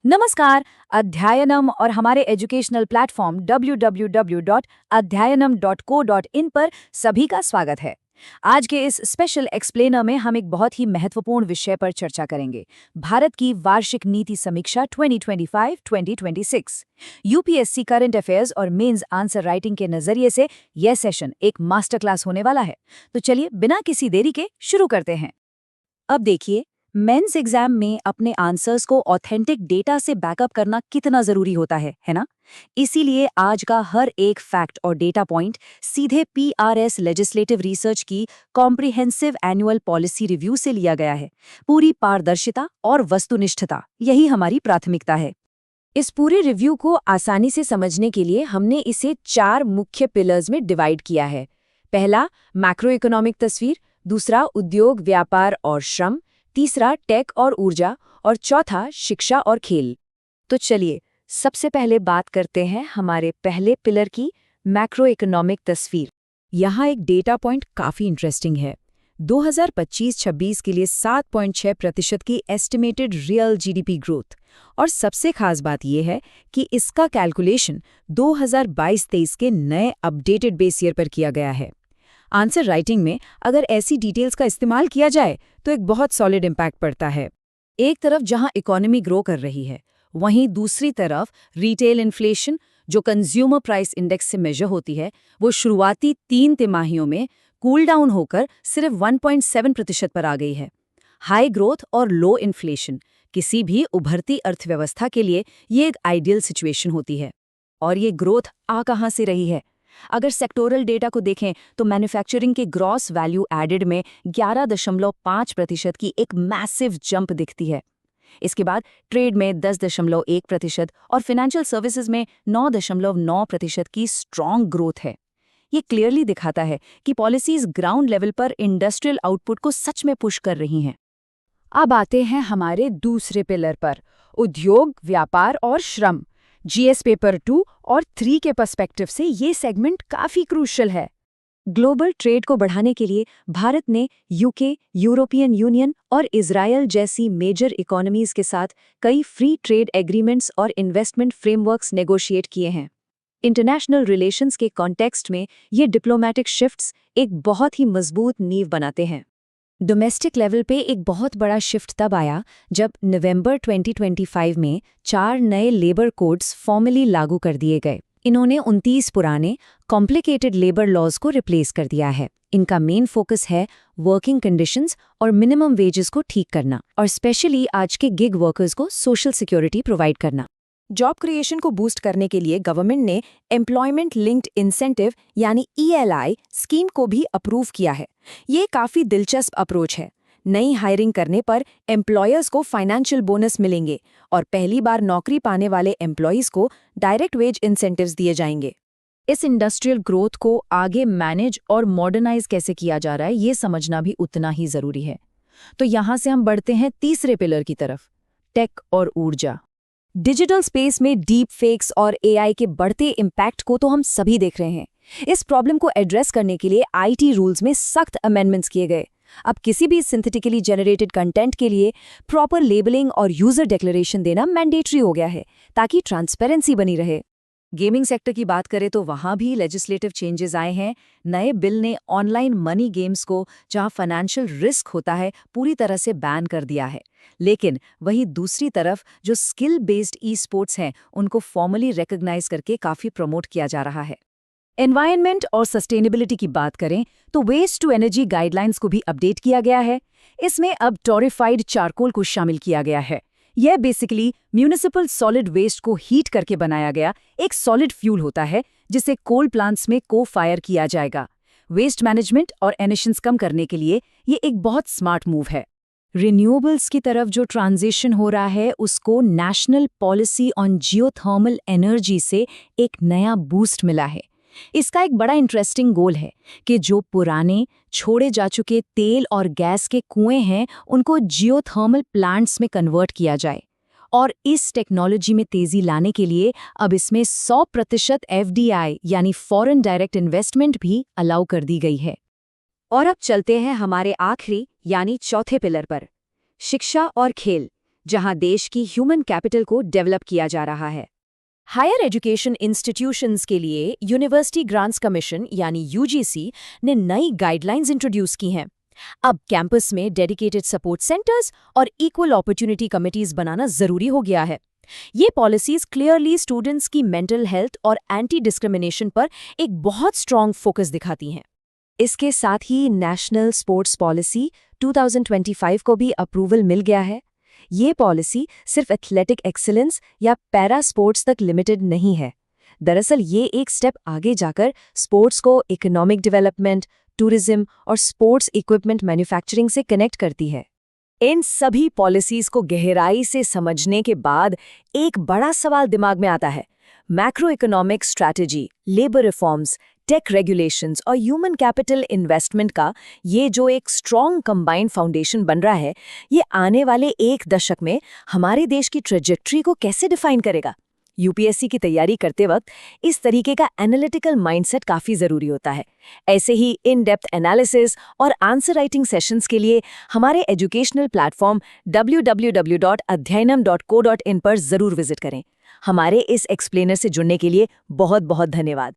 नमस्कार। अध्ययनम और हमारे एजुकेशनल प्लेटफॉर्म www.adhyayanam.co.in पर सभी का स्वागत है। आज के इस स्पेशल एक्सप्लेनर में हम एक बहुत ही महत्वपूर्ण विषय पर चर्चा करेंगे, भारत की वार्षिक नीति समीक्षा 2025-2026। यूपीएससी करंट अफेयर्स और मेंस आंसर राइटिंग के नजरिए से यह सेशन एक मास्टर क्लास होने वाला है। तो चलिए बिना किसी देरी के शुरू करते हैं। अब देखिए, मेंस एग्जाम में अपने आंसर्स को ऑथेंटिक डेटा से बैकअप करना कितना जरूरी होता है ना? इसीलिए आज का हर एक फैक्ट और डेटा पॉइंट सीधे पीआरएस लेजिस्लेटिव रिसर्च की कॉम्प्रिहेंसिव एनुअल पॉलिसी रिव्यू से लिया गया है। पूरी पारदर्शिता और वस्तुनिष्ठता, यही हमारी प्राथमिकता है। इस पूरे रिव्यू को आसानी से समझने के लिए हमने इसे 4 मुख्य पिलर्स में डिवाइड किया है। पहला, मैक्रो इकोनॉमिक तस्वीर। दूसरा, उद्योग, व्यापार और श्रम। तीसरा, टेक और ऊर्जा। और चौथा, शिक्षा और खेल। तो चलिए सबसे पहले बात करते हैं हमारे पहले पिलर की, मैक्रो इकोनॉमिक तस्वीर। यहाँ एक डेटा पॉइंट काफ़ी इंटरेस्टिंग है। 2025-26 के लिए 7.6% की एस्टिमेटेड रियल जीडीपी ग्रोथ। और सबसे खास बात यह है कि इसका कैलकुलेशन 2022-23 के नए अपडेटेड बेस ईयर पर किया गया है। आंसर राइटिंग में अगर ऐसी डिटेल्स का इस्तेमाल किया जाए तो एक बहुत सॉलिड इम्पैक्ट पड़ता है। एक तरफ जहां इकोनॉमी ग्रो कर रही है, वहीं दूसरी तरफ रिटेल इन्फ्लेशन, जो कंज्यूमर प्राइस इंडेक्स से मेजर होती है, वो शुरुआती 3 तिमाहियों में कूल डाउन होकर सिर्फ 1.7% पर आ गई है। हाई ग्रोथ और लो इन्फ्लेशन किसी भी उभरती अर्थव्यवस्था के लिए ये एक आइडियल सिचुएशन होती है। और ये ग्रोथ आ कहाँ से रही है? अगर सेक्टोरल डेटा को देखें तो मैन्युफैक्चरिंग के ग्रॉस वैल्यू एडेड में 11.5% की एक मैसिव जंप दिखती है। इसके बाद ट्रेड में 10.1% और फाइनेंशियल सर्विसेज में 9.9% की स्ट्रॉन्ग ग्रोथ है। ये क्लियरली दिखाता है कि पॉलिसीज ग्राउंड लेवल पर इंडस्ट्रियल आउटपुट को सच में पुश कर रही हैं। अब आते हैं हमारे दूसरे पिलर पर, उद्योग, व्यापार और श्रम। जीएस पेपर 2 और 3 के पर्सपेक्टिव से ये सेगमेंट काफी क्रूशियल है। ग्लोबल ट्रेड को बढ़ाने के लिए भारत ने यूके, यूरोपियन यूनियन और इजरायल जैसी मेजर इकोनॉमीज के साथ कई फ्री ट्रेड एग्रीमेंट्स और इन्वेस्टमेंट फ्रेमवर्क्स नेगोशिएट किए हैं। इंटरनेशनल रिलेशंस के कॉन्टेक्स्ट में ये डिप्लोमैटिक शिफ्ट्स एक बहुत ही मजबूत नींव बनाते हैं। डोमेस्टिक लेवल पे एक बहुत बड़ा शिफ्ट तब आया जब नवंबर 2025 में 4 नए लेबर कोड्स फॉर्मली लागू कर दिए गए। इन्होंने 29 पुराने कॉम्प्लिकेटेड लेबर लॉज को रिप्लेस कर दिया है। इनका मेन फोकस है वर्किंग कंडीशंस और मिनिमम वेजेस को ठीक करना, और स्पेशली आज के गिग वर्कर्स को सोशल सिक्योरिटी प्रोवाइड करना। जॉब क्रिएशन को बूस्ट करने के लिए गवर्नमेंट ने एम्प्लॉयमेंट लिंक्ड इंसेंटिव यानी ELI स्कीम को भी अप्रूव किया है। ये काफ़ी दिलचस्प अप्रोच है। नई हायरिंग करने पर एम्प्लॉयर्स को फाइनेंशियल बोनस मिलेंगे और पहली बार नौकरी पाने वाले एम्प्लॉयज़ को डायरेक्ट वेज इंसेंटिव्स दिए जाएंगे। इस इंडस्ट्रियल ग्रोथ को आगे मैनेज और मॉडर्नाइज कैसे किया जा रहा है, ये समझना भी उतना ही ज़रूरी है। तो यहाँ से हम बढ़ते हैं तीसरे पिलर की तरफ, टेक और ऊर्जा। डिजिटल स्पेस में डीप फेक्स और AI के बढ़ते इम्पैक्ट को तो हम सभी देख रहे हैं। इस प्रॉब्लम को एड्रेस करने के लिए IT रूल्स में सख्त अमेंडमेंट्स किए गए। अब किसी भी सिंथेटिकली जनरेटेड कंटेंट के लिए प्रॉपर लेबलिंग और यूजर डिक्लेरेशन देना मैंडेटरी हो गया है, ताकि ट्रांसपेरेंसी बनी रहे। गेमिंग सेक्टर की बात करें तो वहाँ भी लेजिस्लेटिव चेंजेस आए हैं। नए बिल ने ऑनलाइन मनी गेम्स को, जहाँ फाइनेंशियल रिस्क होता है, पूरी तरह से बैन कर दिया है। लेकिन वही दूसरी तरफ जो स्किल बेस्ड ई-स्पोर्ट्स हैं, उनको फॉर्मली रिकॉग्नाइज करके काफ़ी प्रमोट किया जा रहा है। एनवायरनमेंट और सस्टेनेबिलिटी की बात करें तो वेस्ट टू एनर्जी गाइडलाइंस को भी अपडेट किया गया है। इसमें अब टोरिफाइड चारकोल को शामिल किया गया है। यह बेसिकली म्यूनिसिपल सॉलिड वेस्ट को हीट करके बनाया गया एक सॉलिड फ्यूल होता है, जिसे कोल प्लांट्स में को-फायर किया जाएगा। वेस्ट मैनेजमेंट और एमिशंस कम करने के लिए ये एक बहुत स्मार्ट मूव है। रिन्यूएबल्स की तरफ जो ट्रांजिशन हो रहा है, उसको national policy on geothermal energy से एक नया बूस्ट मिला है। इसका एक बड़ा इंटरेस्टिंग गोल है कि जो पुराने छोड़े जा चुके तेल और गैस के कुएं हैं, उनको जियोथर्मल प्लांट्स में कन्वर्ट किया जाए। और इस टेक्नोलॉजी में तेजी लाने के लिए अब इसमें 100% FDI यानी फॉरेन डायरेक्ट इन्वेस्टमेंट भी अलाउ कर दी गई है। और अब चलते हैं हमारे आखिरी यानी चौथे पिलर पर, शिक्षा और खेल। जहां देश की ह्यूमन कैपिटल को डेवलप किया जा रहा है। हायर एजुकेशन इंस्टीट्यूशंस के लिए यूनिवर्सिटी ग्रांट्स कमीशन यानी यूजीसी ने नई गाइडलाइंस इंट्रोड्यूस की हैं। अब कैंपस में डेडिकेटेड सपोर्ट सेंटर्स और इक्वल अपॉर्चुनिटी कमिटीज बनाना जरूरी हो गया है। ये पॉलिसीज क्लियरली स्टूडेंट्स की मेंटल हेल्थ और एंटी डिस्क्रिमिनेशन पर एक बहुत स्ट्रॉन्ग फोकस दिखाती हैं। इसके साथ ही नेशनल स्पोर्ट्स पॉलिसी 2025 को भी अप्रूवल मिल गया है। ये पॉलिसी सिर्फ एथलेटिक एक्सीलेंस या पैरा स्पोर्ट्स तक लिमिटेड नहीं है। दरअसल ये एक स्टेप आगे जाकर स्पोर्ट्स को इकोनॉमिक डेवलपमेंट, टूरिज्म और स्पोर्ट्स इक्विपमेंट मैन्युफैक्चरिंग से कनेक्ट करती है। इन सभी पॉलिसीज को गहराई से समझने के बाद एक बड़ा सवाल दिमाग में आता है। Macro economic strategy, labour reforms, tech regulations और ह्यूमन कैपिटल इन्वेस्टमेंट का ये जो एक स्ट्रॉन्ग कंबाइंड फाउंडेशन बन रहा है, ये आने वाले एक दशक में हमारे देश की ट्रेजेक्ट्री को कैसे डिफाइन करेगा? यूपीएससी की तैयारी करते वक्त इस तरीके का एनालिटिकल माइंडसेट काफ़ी ज़रूरी होता है। ऐसे ही इन डेप्थ एनालिसिस और आंसर राइटिंग सेशंस के लिए हमारे एजुकेशनल प्लेटफॉर्म www.adhyainam.co.in पर ज़रूर विजिट करें। हमारे इस एक्सप्लेनर से जुड़ने के लिए बहुत बहुत धन्यवाद।